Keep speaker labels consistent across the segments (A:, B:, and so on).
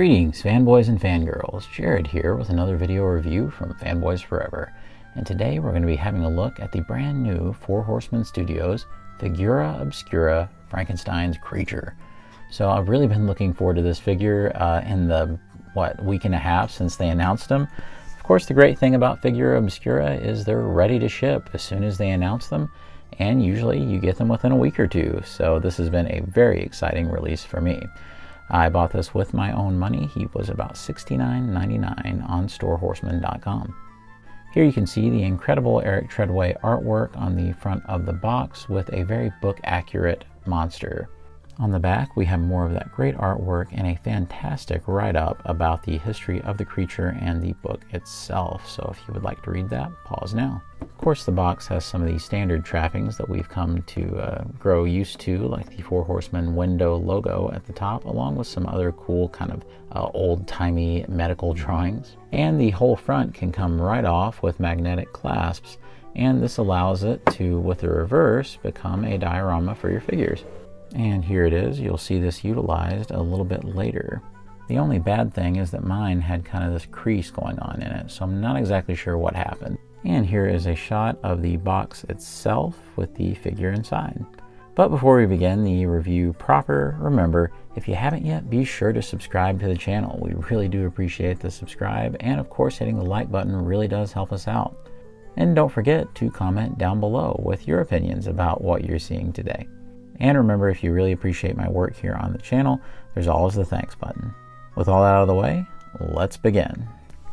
A: Greetings, fanboys and fangirls. Jared here with another video review from Fanboys Forever. And today we're going to be having a look at the brand new Horsemen Studios Figura Obscura Frankenstein's creature. So I've really been looking forward to this figure in the, week and a half since they announced them. Of course, the great thing about Figura Obscura is they're ready to ship as soon as they announce them, and usually you get them within a week or two. So this has been a very exciting release for me. I bought this with my own money. He was about $69.99 on storehorsemen.com. Here you can see the incredible Eric Treadway artwork on the front of the box with a very book-accurate monster. On the back, we have more of that great artwork and a fantastic write-up about the history of the creature and the book itself. So if you would like to read that, pause now. Of course, the box has some of the standard trappings that we've come to grow used to, like the Four Horsemen window logo at the top, along with some other cool kind of old-timey medical drawings. And the whole front can come right off with magnetic clasps, and this allows it to, with the reverse, become a diorama for your figures. And here it is. You'll see this utilized a little bit later. The only bad thing is that mine had kind of this crease going on in it, so I'm not exactly sure what happened. And here is a shot of the box itself with the figure inside. But before we begin the review proper, remember, if you haven't yet, be sure to subscribe to the channel. We really do appreciate the subscribe, and of course hitting the like button really does help us out. And don't forget to comment down below with your opinions about what you're seeing today. And remember, if you really appreciate my work here on the channel, there's always the thanks button. With all that out of the way, let's begin.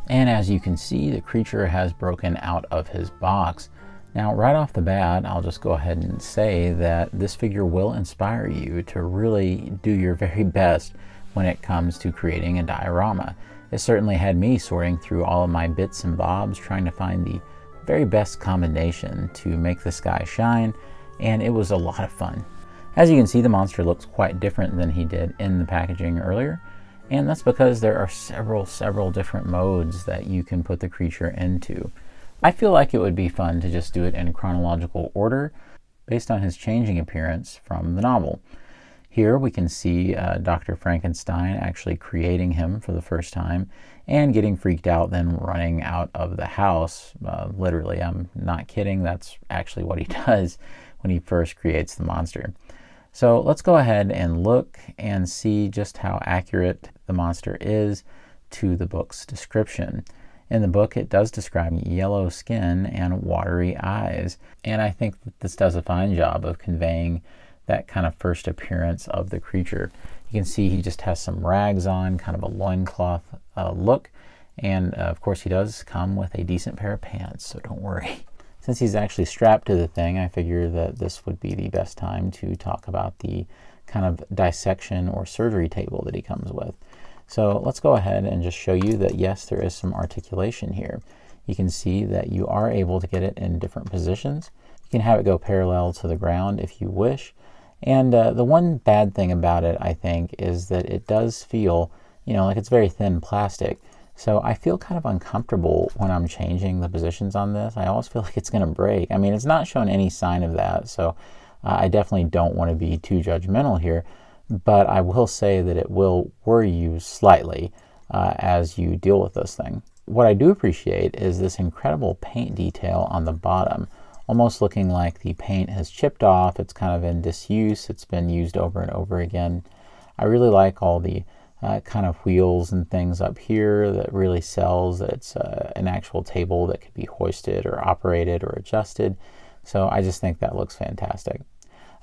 A: And as you can see, the creature has broken out of his box. Now, right off the bat, I'll just go ahead and say that this figure will inspire you to really do your very best when it comes to creating a diorama. It certainly had me sorting through all of my bits and bobs, trying to find the very best combination to make this guy shine, and it was a lot of fun. As you can see, the monster looks quite different than he did in the packaging earlier, and that's because there are several different modes that you can put the creature into. I feel like it would be fun to just do it in chronological order based on his changing appearance from the novel. Here we can see Dr. Frankenstein actually creating him for the first time and getting freaked out, then running out of the house. Literally, I'm not kidding, that's actually what he does when he first creates the monster. So let's go ahead and look and see just how accurate the monster is to the book's description. In the book, it does describe yellow skin and watery eyes, and I think that this does a fine job of conveying that kind of first appearance of the creature. You can see he just has some rags on, kind of a loincloth look, and of course he does come with a decent pair of pants, so don't worry. Since he's actually strapped to the thing, I figure that this would be the best time to talk about the kind of dissection or surgery table that he comes with. So let's go ahead and just show you that yes, there is some articulation here. You can see that you are able to get it in different positions. You can have it go parallel to the ground if you wish. And the one bad thing about it, I think, is that it does feel, like it's very thin plastic. So I feel kind of uncomfortable when I'm changing the positions on this. I always feel like it's going to break. I mean, it's not showing any sign of that, so I definitely don't want to be too judgmental here, but I will say that it will worry you slightly as you deal with this thing. What I do appreciate is this incredible paint detail on the bottom, almost looking like the paint has chipped off. It's kind of in disuse. It's been used over and over again. I really like all the kind of wheels and things up here that really sells that it's an actual table that could be hoisted or operated or adjusted. So I just think that looks fantastic.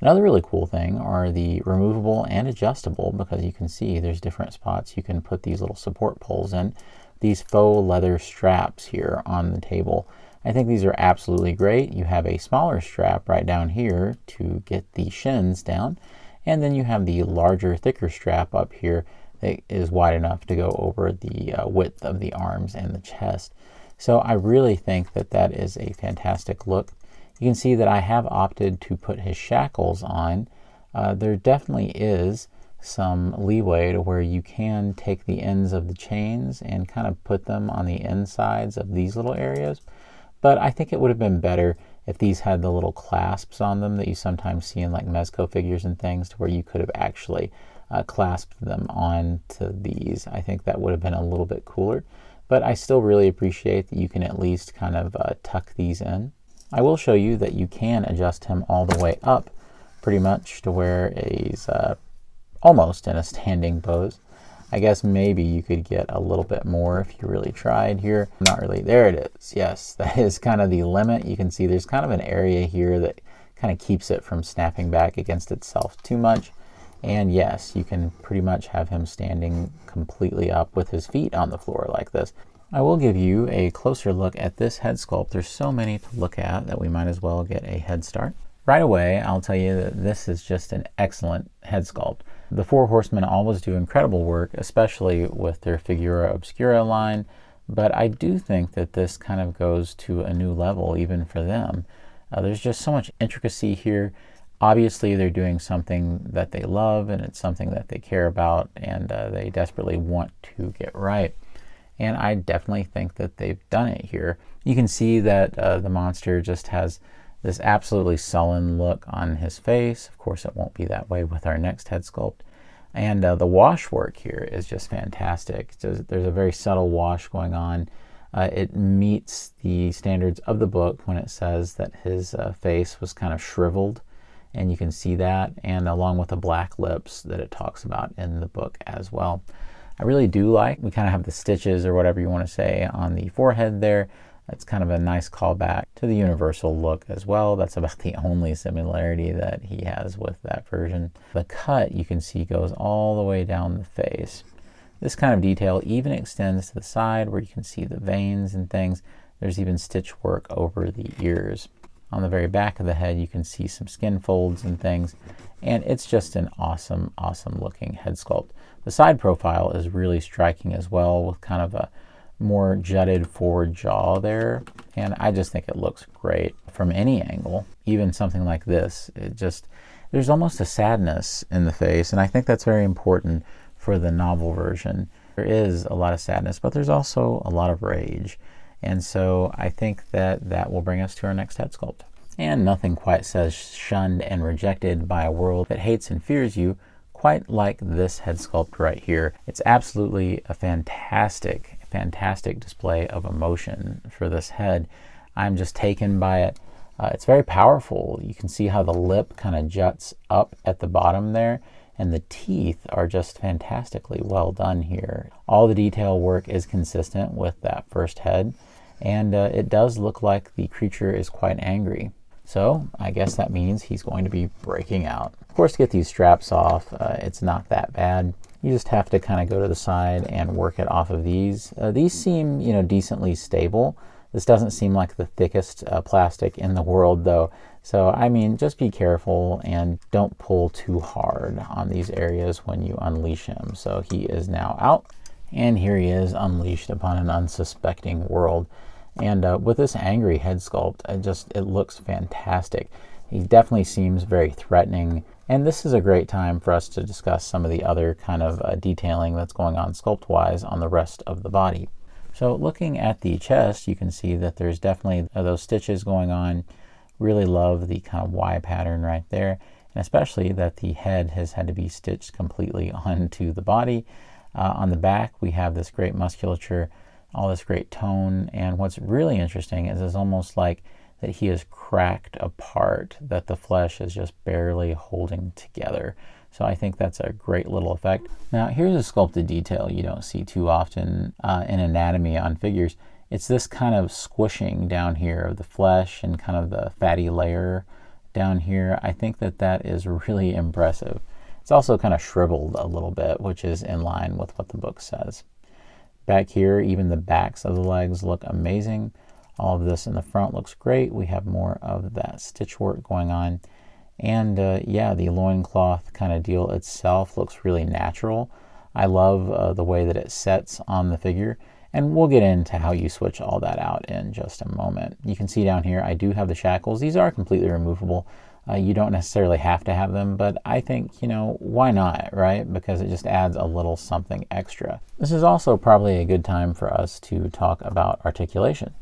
A: Another really cool thing are the removable and adjustable, because you can see there's different spots you can put these little support poles in. These faux leather straps here on the table. I think these are absolutely great. You have a smaller strap right down here to get the shins down, and then you have the larger, thicker strap up here that is wide enough to go over the width of the arms and the chest. So I really think that that is a fantastic look. You can see that I have opted to put his shackles on. There definitely is some leeway to where you can take the ends of the chains and kind of put them on the insides of these little areas. But I think it would have been better if these had the little clasps on them that you sometimes see in like Mezco figures and things, to where you could have actually clasped them onto these. I think that would have been a little bit cooler, but I still really appreciate that you can at least kind of tuck these in. I will show you that you can adjust him all the way up pretty much to where he's almost in a standing pose. I guess maybe you could get a little bit more if you really tried here. Not really. There it is. Yes, that is kind of the limit. You can see there's kind of an area here that kind of keeps it from snapping back against itself too much. And yes, you can pretty much have him standing completely up with his feet on the floor like this. I will give you a closer look at this head sculpt. There's so many to look at that we might as well get a head start. Right away, I'll tell you that this is just an excellent head sculpt. The Four Horsemen always do incredible work, especially with their Figura Obscura line, but I do think that this kind of goes to a new level even for them. There's just so much intricacy here. Obviously, they're doing something that they love, and it's something that they care about, and they desperately want to get right. And I definitely think that they've done it here. You can see that the monster just has this absolutely sullen look on his face. Of course, it won't be that way with our next head sculpt. And the wash work here is just fantastic. There's a very subtle wash going on. It meets the standards of the book when it says that his face was kind of shriveled, and you can see that, and along with the black lips that it talks about in the book as well. I really do like, we kind of have the stitches or whatever you want to say on the forehead there. That's kind of a nice callback to the universal look as well. That's about the only similarity that he has with that version. The cut, you can see, goes all the way down the face. This kind of detail even extends to the side where you can see the veins and things. There's even stitch work over the ears. On the very back of the head, you can see some skin folds and things. And it's just an awesome, awesome looking head sculpt. The side profile is really striking as well, with kind of a more jutted forward jaw there. And I just think it looks great from any angle. Even something like this, there's almost a sadness in the face. And I think that's very important for the novel version. There is a lot of sadness, but there's also a lot of rage. And so I think that that will bring us to our next head sculpt. And nothing quite says shunned and rejected by a world that hates and fears you quite like this head sculpt right here. It's absolutely a fantastic, fantastic display of emotion for this head. I'm just taken by it. It's very powerful. You can see how the lip kind of juts up at the bottom there, and the teeth are just fantastically well done here. All the detail work is consistent with that first head, and it does look like the creature is quite angry. So I guess that means he's going to be breaking out. Of course, to get these straps off, it's not that bad. You just have to kind of go to the side and work it off of these. These seem, decently stable. This doesn't seem like the thickest plastic in the world though. So, I mean, just be careful and don't pull too hard on these areas when you unleash him. So he is now out, and here he is unleashed upon an unsuspecting world. And with this angry head sculpt, it looks fantastic. He definitely seems very threatening. And this is a great time for us to discuss some of the other kind of detailing that's going on sculpt-wise on the rest of the body. So looking at the chest, you can see that there's definitely those stitches going on. Really love the kind of Y pattern right there, and especially that the head has had to be stitched completely onto the body. On the back, we have this great musculature, all this great tone, and what's really interesting is it's almost like that he is cracked apart, that the flesh is just barely holding together. So I think that's a great little effect. Now here's a sculpted detail you don't see too often in anatomy on figures. It's this kind of squishing down here of the flesh and kind of the fatty layer down here. I think that that is really impressive. It's also kind of shriveled a little bit, which is in line with what the book says. Back here, even the backs of the legs look amazing. All of this in the front looks great. We have more of that stitch work going on. And yeah, the loincloth kind of deal itself looks really natural. I love the way that it sets on the figure. And we'll get into how you switch all that out in just a moment. You can see down here, I do have the shackles. These are completely removable. You don't necessarily have to have them, but I think, why not, right? Because it just adds a little something extra. This is also probably a good time for us to talk about articulation.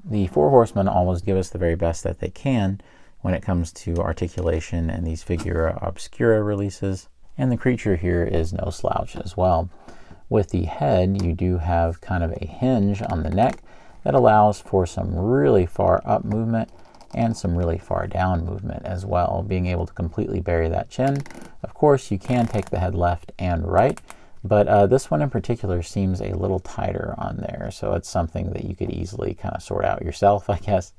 A: The Four Horsemen always give us the very best that they can when it comes to articulation and these Figura Obscura releases. And the creature here is no slouch as well. With the head, you do have kind of a hinge on the neck that allows for some really far up movement and some really far down movement as well, being able to completely bury that chin. Of course, you can take the head left and right, but this one in particular seems a little tighter on there, so it's something that you could easily kind of sort out yourself, I guess.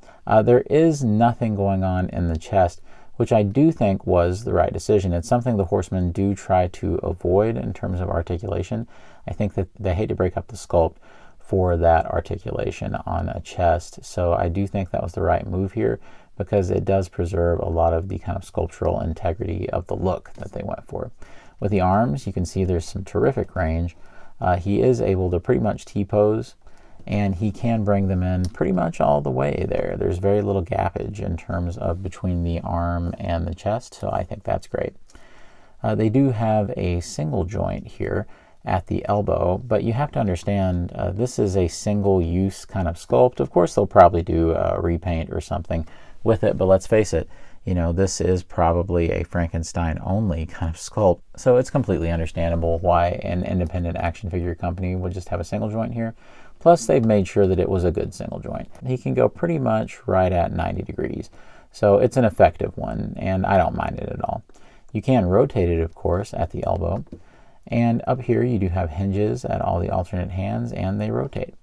A: There is nothing going on in the chest, which I do think was the right decision. It's something the Horsemen do try to avoid in terms of articulation. I think that they hate to break up the sculpt for that articulation on a chest, so I do think that was the right move here, because it does preserve a lot of the kind of sculptural integrity of the look that they went for. With the arms, you can see there's some terrific range. He is able to pretty much T-pose, and he can bring them in pretty much all the way there. There's very little gappage in terms of between the arm and the chest, so I think that's great. They do have a single joint here at the elbow, but you have to understand this is a single-use kind of sculpt. Of course, they'll probably do a repaint or something with it, but let's face it, you know, this is probably a Frankenstein only kind of sculpt, so it's completely understandable why an independent action figure company would just have a single joint here. Plus, they've made sure that it was a good single joint. He can go pretty much right at 90 degrees, so it's an effective one, and I don't mind it at all. You can rotate it, of course, at the elbow, and up here you do have hinges at all the alternate hands, and they rotate.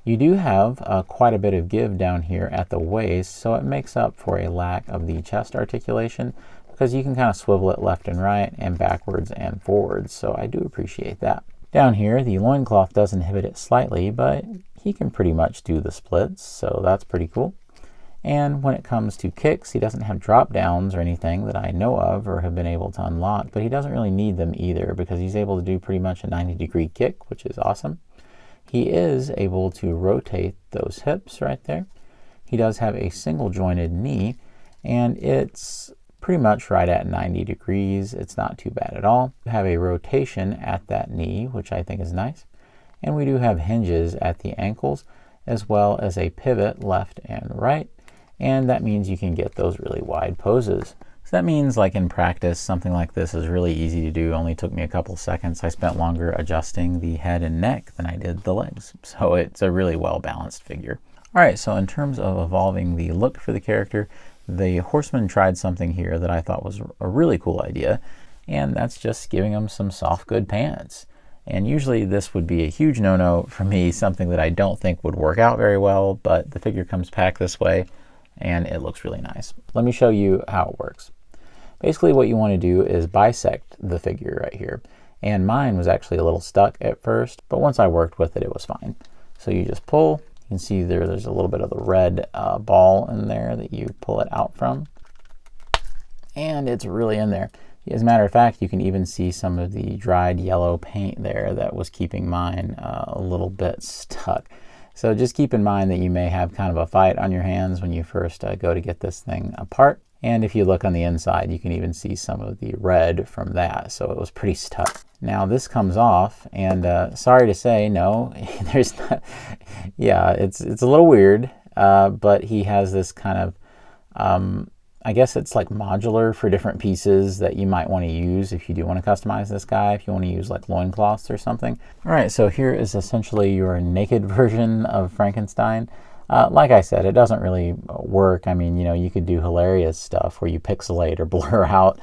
A: You do have quite a bit of give down here at the waist, so it makes up for a lack of the chest articulation, because you can kind of swivel it left and right and backwards and forwards, so I do appreciate that. Down here, the loincloth does inhibit it slightly, but he can pretty much do the splits, so that's pretty cool. And when it comes to kicks, he doesn't have drop downs or anything that I know of or have been able to unlock, but he doesn't really need them either, because he's able to do pretty much a 90-degree kick, which is awesome. He is able to rotate those hips right there. He does have a single jointed knee, and it's pretty much right at 90 degrees. It's not too bad at all. We have a rotation at that knee, which I think is nice. And we do have hinges at the ankles, as well as a pivot left and right. And that means you can get those really wide poses. So that means, like in practice, something like this is really easy to do. Only took me a couple seconds. I spent longer adjusting the head and neck than I did the legs. So it's a really well-balanced figure. All right, so in terms of evolving the look for the character, the Horsemen tried something here that I thought was a really cool idea, and that's just giving them some soft good pants. And usually this would be a huge no-no for me, something that I don't think would work out very well, but the figure comes packed this way, and it looks really nice. Let me show you how it works. Basically what you want to do is bisect the figure right here. And mine was actually a little stuck at first, but once I worked with it, it was fine. So you just pull. You can see there's a little bit of the red ball in there that you pull it out from. And it's really in there. As a matter of fact, you can even see some of the dried yellow paint there that was keeping mine a little bit stuck. So just keep in mind that you may have kind of a fight on your hands when you first go to get this thing apart. And if you look on the inside, you can even see some of the red from that. So it was pretty stuck. Now this comes off, and sorry to say, no, there's not. Yeah, it's a little weird, but he has this kind of, I guess it's like modular for different pieces that you might want to use if you do want to customize this guy, if you want to use like loincloths or something. All right, so here is essentially your naked version of Frankenstein. Like I said, it doesn't really work. I mean, you know, you could do hilarious stuff where you pixelate or blur out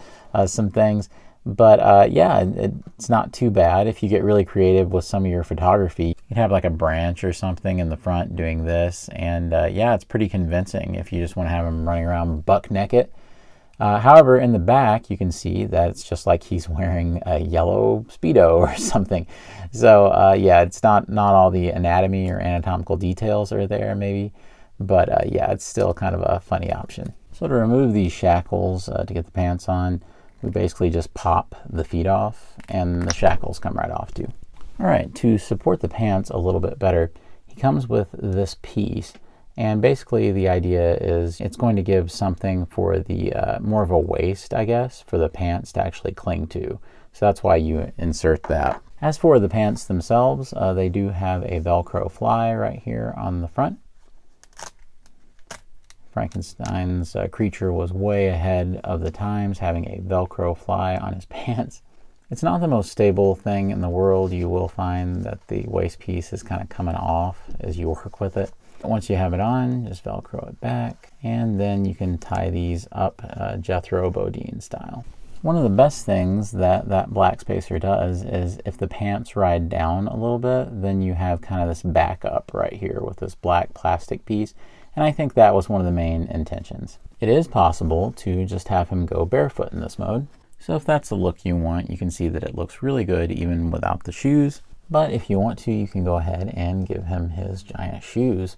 A: some things. But yeah, it's not too bad if you get really creative with some of your photography. You can have like a branch or something in the front doing this. And yeah, it's pretty convincing if you just want to have him running around buck naked. However, in the back, you can see that it's just like he's wearing a yellow Speedo or something. So yeah, it's not all the anatomy or anatomical details are there maybe, but yeah, it's still kind of a funny option. So to remove these shackles to get the pants on, we basically just pop the feet off and the shackles come right off too. All right, to support the pants a little bit better, he comes with this piece. And basically the idea is it's going to give something for the more of a waist, I guess, for the pants to actually cling to. So that's why you insert that. As for the pants themselves, they do have a Velcro fly right here on the front. Frankenstein's creature was way ahead of the times, having a Velcro fly on his pants. It's not the most stable thing in the world. You will find that the waist piece is kind of coming off as you work with it. Once you have it on, just Velcro it back, and then you can tie these up Jethro Bodine style. One of the best things that black spacer does is if the pants ride down a little bit, then you have kind of this backup right here with this black plastic piece, and I think that was one of the main intentions. It is possible to just have him go barefoot in this mode. So if that's the look you want, you can see that it looks really good even without the shoes. But if you want to, you can go ahead and give him his giant shoes.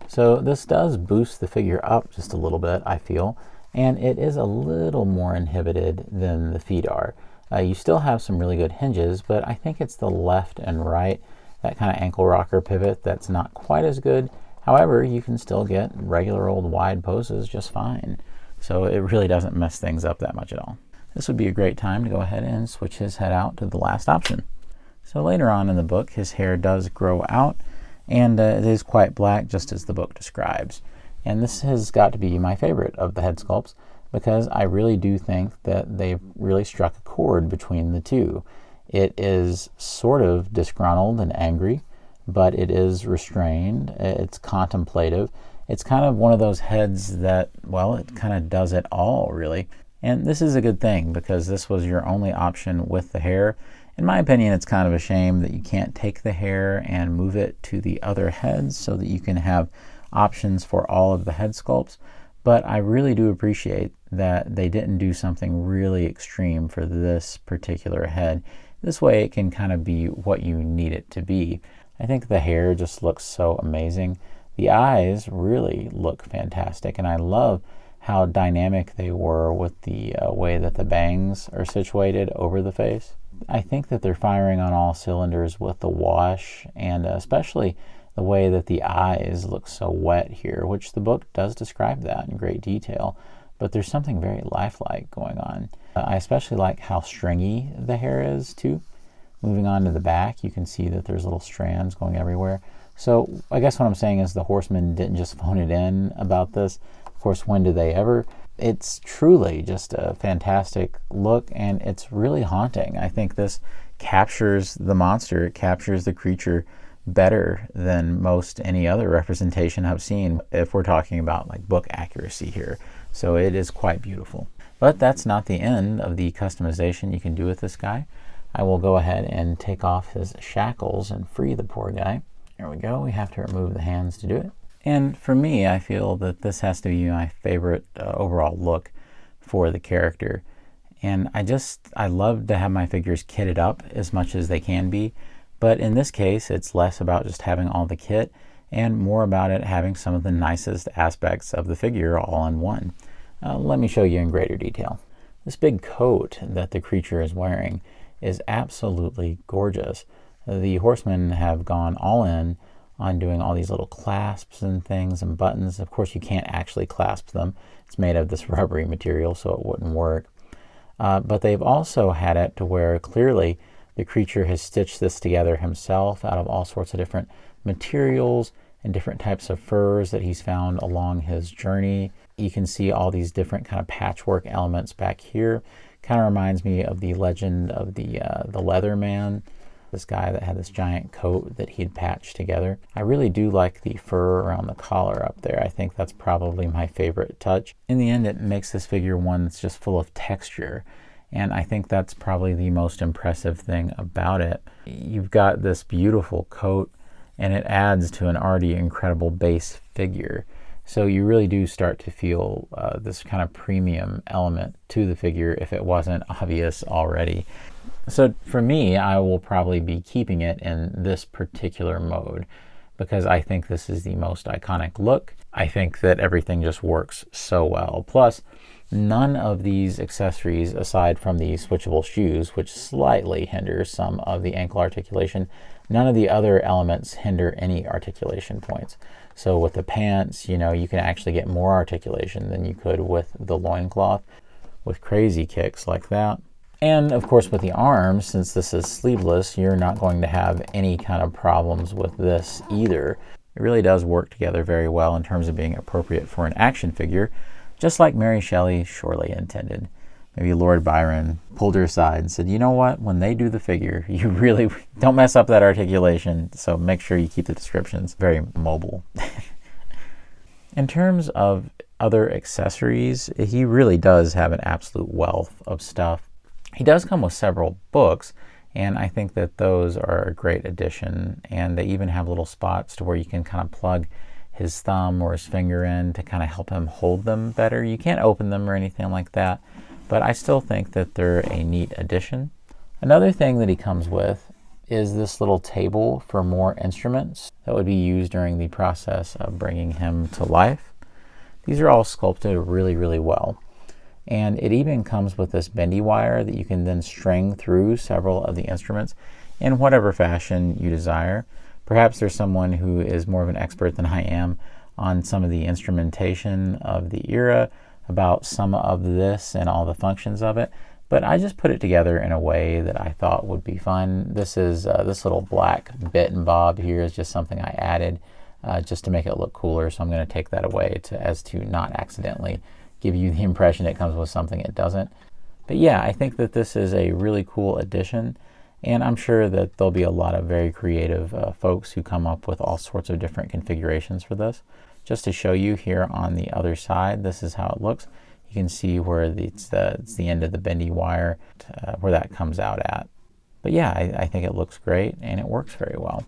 A: So this does boost the figure up just a little bit, I feel, and it is a little more inhibited than the feet are. You still have some really good hinges, but I think it's the left and right, that kind of ankle rocker pivot, that's not quite as good. However, you can still get regular old wide poses just fine. So it really doesn't mess things up that much at all. This would be a great time to go ahead and switch his head out to the last option. So later on in the book, his hair does grow out, and it is quite black, just as the book describes. And this has got to be my favorite of the head sculpts, because I really do think that they've really struck a chord between the two. It is sort of disgruntled and angry, but it is restrained, it's contemplative. It's kind of one of those heads that, well, it kind of does it all, really. And this is a good thing, because this was your only option with the hair. In my opinion, it's kind of a shame that you can't take the hair and move it to the other heads so that you can have options for all of the head sculpts. But I really do appreciate that they didn't do something really extreme for this particular head. This way it can kind of be what you need it to be. I think the hair just looks so amazing. The eyes really look fantastic, and I love how dynamic they were with the way that the bangs are situated over the face. I think that they're firing on all cylinders with the wash, and especially the way that the eyes look so wet here, which the book does describe that in great detail, but there's something very lifelike going on. I especially like how stringy the hair is too. Moving on to the back, you can see that there's little strands going everywhere. So I guess what I'm saying is the Horsemen didn't just phone it in about this. Of course, when did they ever? It's truly just a fantastic look, and it's really haunting. I think this captures the monster, it captures the creature better than most any other representation I've seen, if we're talking about like book accuracy here. So it is quite beautiful. But that's not the end of the customization you can do with this guy. I will go ahead and take off his shackles and free the poor guy. There we go. We have to remove the hands to do it. And for me, I feel that this has to be my favorite overall look for the character. And I love to have my figures kitted up as much as they can be. But in this case, it's less about just having all the kit and more about it having some of the nicest aspects of the figure all in one. Let me show you in greater detail. This big coat that the creature is wearing is absolutely gorgeous. The Horsemen have gone all in on doing all these little clasps and things and buttons. Of course, you can't actually clasp them. It's made of this rubbery material, so it wouldn't work. But they've also had it to where clearly the creature has stitched this together himself out of all sorts of different materials and different types of furs that he's found along his journey. You can see all these different kind of patchwork elements back here. Kind of reminds me of the legend of the Leather Man, this guy that had this giant coat that he'd patched together. I really do like the fur around the collar up there. I think that's probably my favorite touch. In the end, it makes this figure one that's just full of texture, and I think that's probably the most impressive thing about it. You've got this beautiful coat, and it adds to an already incredible base figure. So you really do start to feel this kind of premium element to the figure if it wasn't obvious already. So for me, I will probably be keeping it in this particular mode because I think this is the most iconic look. I think that everything just works so well. Plus, none of these accessories, aside from the switchable shoes, which slightly hinder some of the ankle articulation, none of the other elements hinder any articulation points. So with the pants, you can actually get more articulation than you could with the loincloth, with crazy kicks like that. And of course with the arms, since this is sleeveless, you're not going to have any kind of problems with this either. It really does work together very well in terms of being appropriate for an action figure, just like Mary Shelley surely intended. Maybe Lord Byron pulled her aside and said, you know what, when they do the figure, you really don't mess up that articulation, so make sure you keep the descriptions very mobile. In terms of other accessories, he really does have an absolute wealth of stuff. He does come with several books, and I think that those are a great addition, and they even have little spots to where you can kind of plug his thumb or his finger in to kind of help him hold them better. You can't open them or anything like that, but I still think that they're a neat addition. Another thing that he comes with is this little table for more instruments that would be used during the process of bringing him to life. These are all sculpted really, really well. And it even comes with this bendy wire that you can then string through several of the instruments in whatever fashion you desire. Perhaps there's someone who is more of an expert than I am on some of the instrumentation of the era, about some of this and all the functions of it, but I just put it together in a way that I thought would be fun. This is this little black bit and bob here is just something I added just to make it look cooler, so I'm going to take that away as to not accidentally give you the impression it comes with something it doesn't. But yeah, I think that this is a really cool addition, and I'm sure that there'll be a lot of very creative folks who come up with all sorts of different configurations for this. Just to show you here on the other side, this is how it looks. You can see where it's the end of the bendy wire, where that comes out at. But yeah, I think it looks great and it works very well.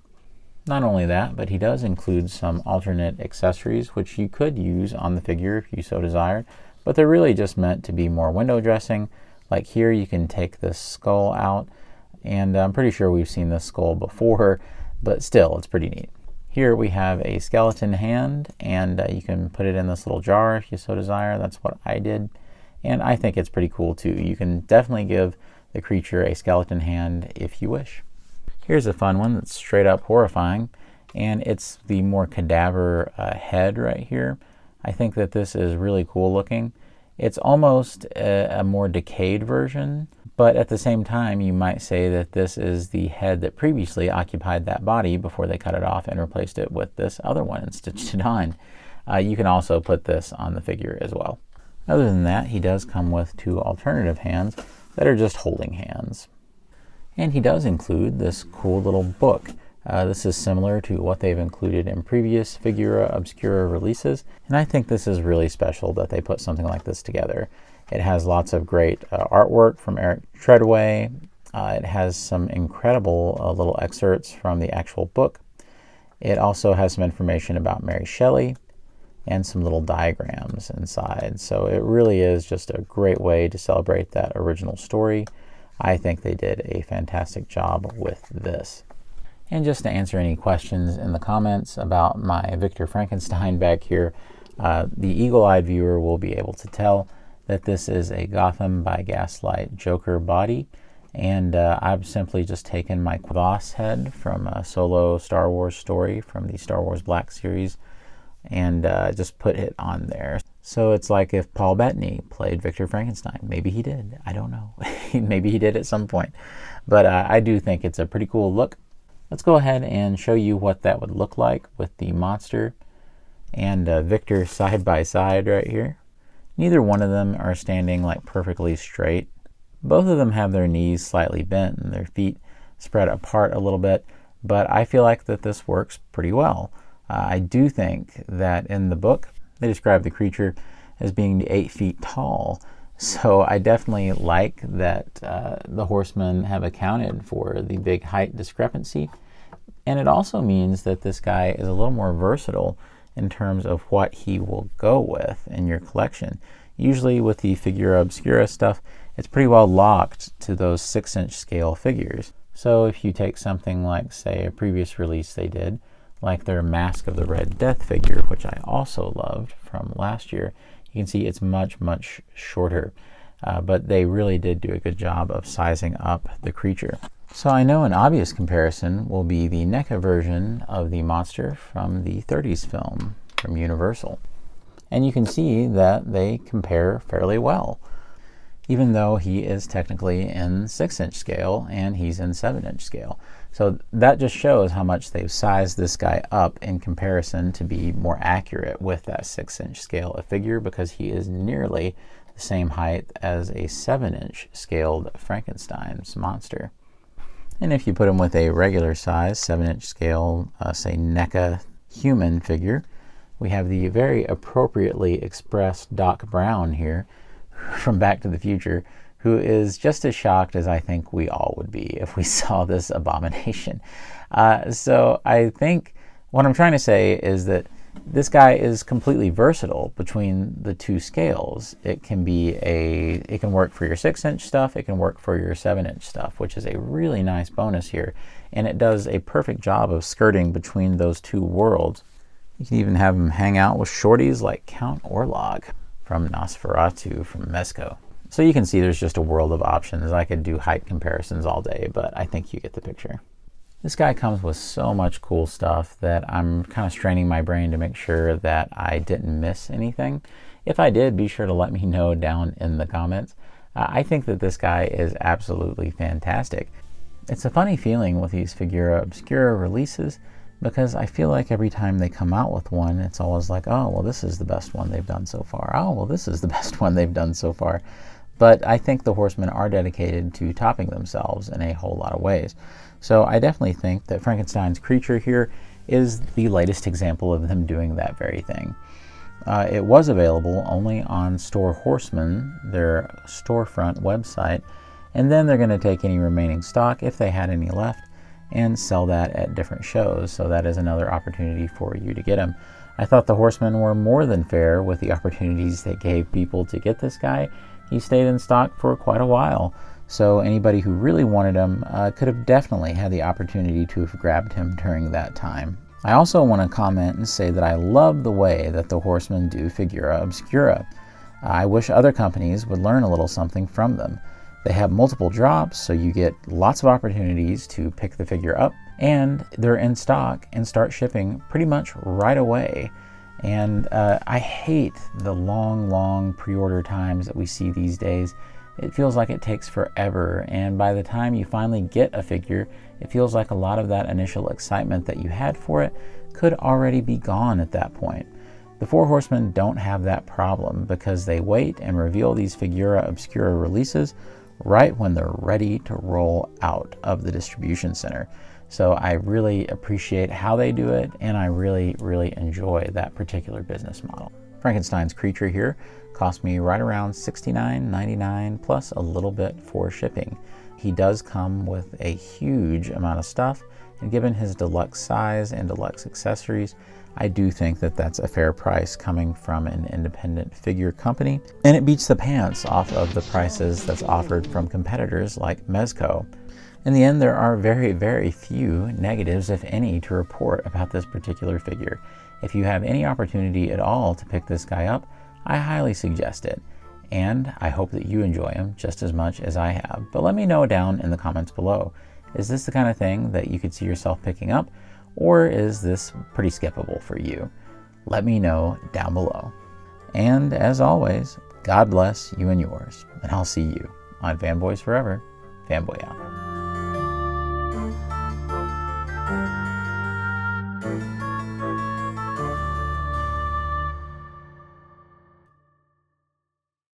A: Not only that, but he does include some alternate accessories which you could use on the figure if you so desired, but they're really just meant to be more window dressing. Like here you can take this skull out, and I'm pretty sure we've seen this skull before, but still it's pretty neat. Here we have a skeleton hand, and you can put it in this little jar if you so desire. That's what I did, and I think it's pretty cool too. You can definitely give the creature a skeleton hand if you wish. Here's a fun one that's straight up horrifying, and it's the more cadaver head right here. I think that this is really cool looking. It's almost a more decayed version, but at the same time you might say that this is the head that previously occupied that body before they cut it off and replaced it with this other one and stitched it on. You can also put this on the figure as well. Other than that, he does come with two alternative hands that are just holding hands. And he does include this cool little book. This is similar to what they've included in previous Figura Obscura releases, and I think this is really special that they put something like this together. It has lots of great artwork from Eric Treadway. It has some incredible little excerpts from the actual book. It also has some information about Mary Shelley and some little diagrams inside. So it really is just a great way to celebrate that original story. I think they did a fantastic job with this. And just to answer any questions in the comments about my Victor Frankenstein back here, the eagle-eyed viewer will be able to tell that this is a Gotham by Gaslight Joker body, and I've simply just taken my Quavos head from a solo Star Wars story from the Star Wars Black series and just put it on there. So it's like if Paul Bettany played Victor Frankenstein. Maybe he did. I don't know. Maybe he did at some point. But I do think it's a pretty cool look. Let's go ahead and show you what that would look like with the monster and Victor side by side right here. Neither one of them are standing like perfectly straight. Both of them have their knees slightly bent and their feet spread apart a little bit, but I feel like that this works pretty well. I do think that in the book they describe the creature as being 8 feet tall, so I definitely like that the Horsemen have accounted for the big height discrepancy, and it also means that this guy is a little more versatile in terms of what he will go with in your collection. Usually with the Figura Obscura stuff, it's pretty well locked to those 6-inch scale figures. So if you take something like, say, a previous release they did, like their Mask of the Red Death figure, which I also loved from last year, you can see it's much, much shorter. But they really did do a good job of sizing up the creature. So I know an obvious comparison will be the NECA version of the monster from the 30s film from Universal. And you can see that they compare fairly well, even though he is technically in 6-inch scale and he's in 7-inch scale. So that just shows how much they've sized this guy up in comparison to be more accurate with that 6-inch scale of figure, because he is nearly the same height as a 7-inch scaled Frankenstein's monster. And if you put him with a regular size 7-inch scale, say NECA human figure, we have the very appropriately expressed Doc Brown here from Back to the Future, who is just as shocked as I think we all would be if we saw this abomination. So I think what I'm trying to say is that this guy is completely versatile between the two scales. It can work for your 6-inch stuff, it can work for your 7-inch stuff, which is a really nice bonus here. And it does a perfect job of skirting between those two worlds. You can even have him hang out with shorties like Count Orlog from Nosferatu from Mezco. So you can see there's just a world of options. I could do height comparisons all day, but I think you get the picture. This guy comes with so much cool stuff that I'm kind of straining my brain to make sure that I didn't miss anything. If I did, be sure to let me know down in the comments. I think that this guy is absolutely fantastic. It's a funny feeling with these Figura Obscura releases, because I feel like every time they come out with one, it's always like, oh, well, this is the best one they've done so far. Oh, well, this is the best one they've done so far. But I think the Horsemen are dedicated to topping themselves in a whole lot of ways. So I definitely think that Frankenstein's creature here is the latest example of them doing that very thing. It was available only on Store Horsemen, their storefront website, and then they're going to take any remaining stock, if they had any left, and sell that at different shows. So that is another opportunity for you to get them. I thought the Horsemen were more than fair with the opportunities they gave people to get this guy. He stayed in stock for quite a while, so anybody who really wanted him could have definitely had the opportunity to have grabbed him during that time. I also want to comment and say that I love the way that the Horsemen do Figura Obscura. I wish other companies would learn a little something from them. They have multiple drops, so you get lots of opportunities to pick the figure up, and they're in stock and start shipping pretty much right away. And I hate the long pre-order times that we see these days. It feels like it takes forever, and by the time you finally get a figure, it feels like a lot of that initial excitement that you had for it could already be gone at that point. The Four Horsemen don't have that problem, because they wait and reveal these Figura Obscura releases right when they're ready to roll out of the distribution center. So I really appreciate how they do it, and I really enjoy that particular business model. Frankenstein's creature here cost me right around $69.99 plus a little bit for shipping. He does come with a huge amount of stuff, and given his deluxe size and deluxe accessories, I do think that that's a fair price coming from an independent figure company, and it beats the pants off of the prices that's offered from competitors like Mezco. In the end, there are very few negatives, if any, to report about this particular figure. If you have any opportunity at all to pick this guy up, I highly suggest it. And I hope that you enjoy him just as much as I have. But let me know down in the comments below. Is this the kind of thing that you could see yourself picking up? Or is this pretty skippable for you? Let me know down below. And as always, God bless you and yours. And I'll see you on Fanboys Forever. Fanboy out.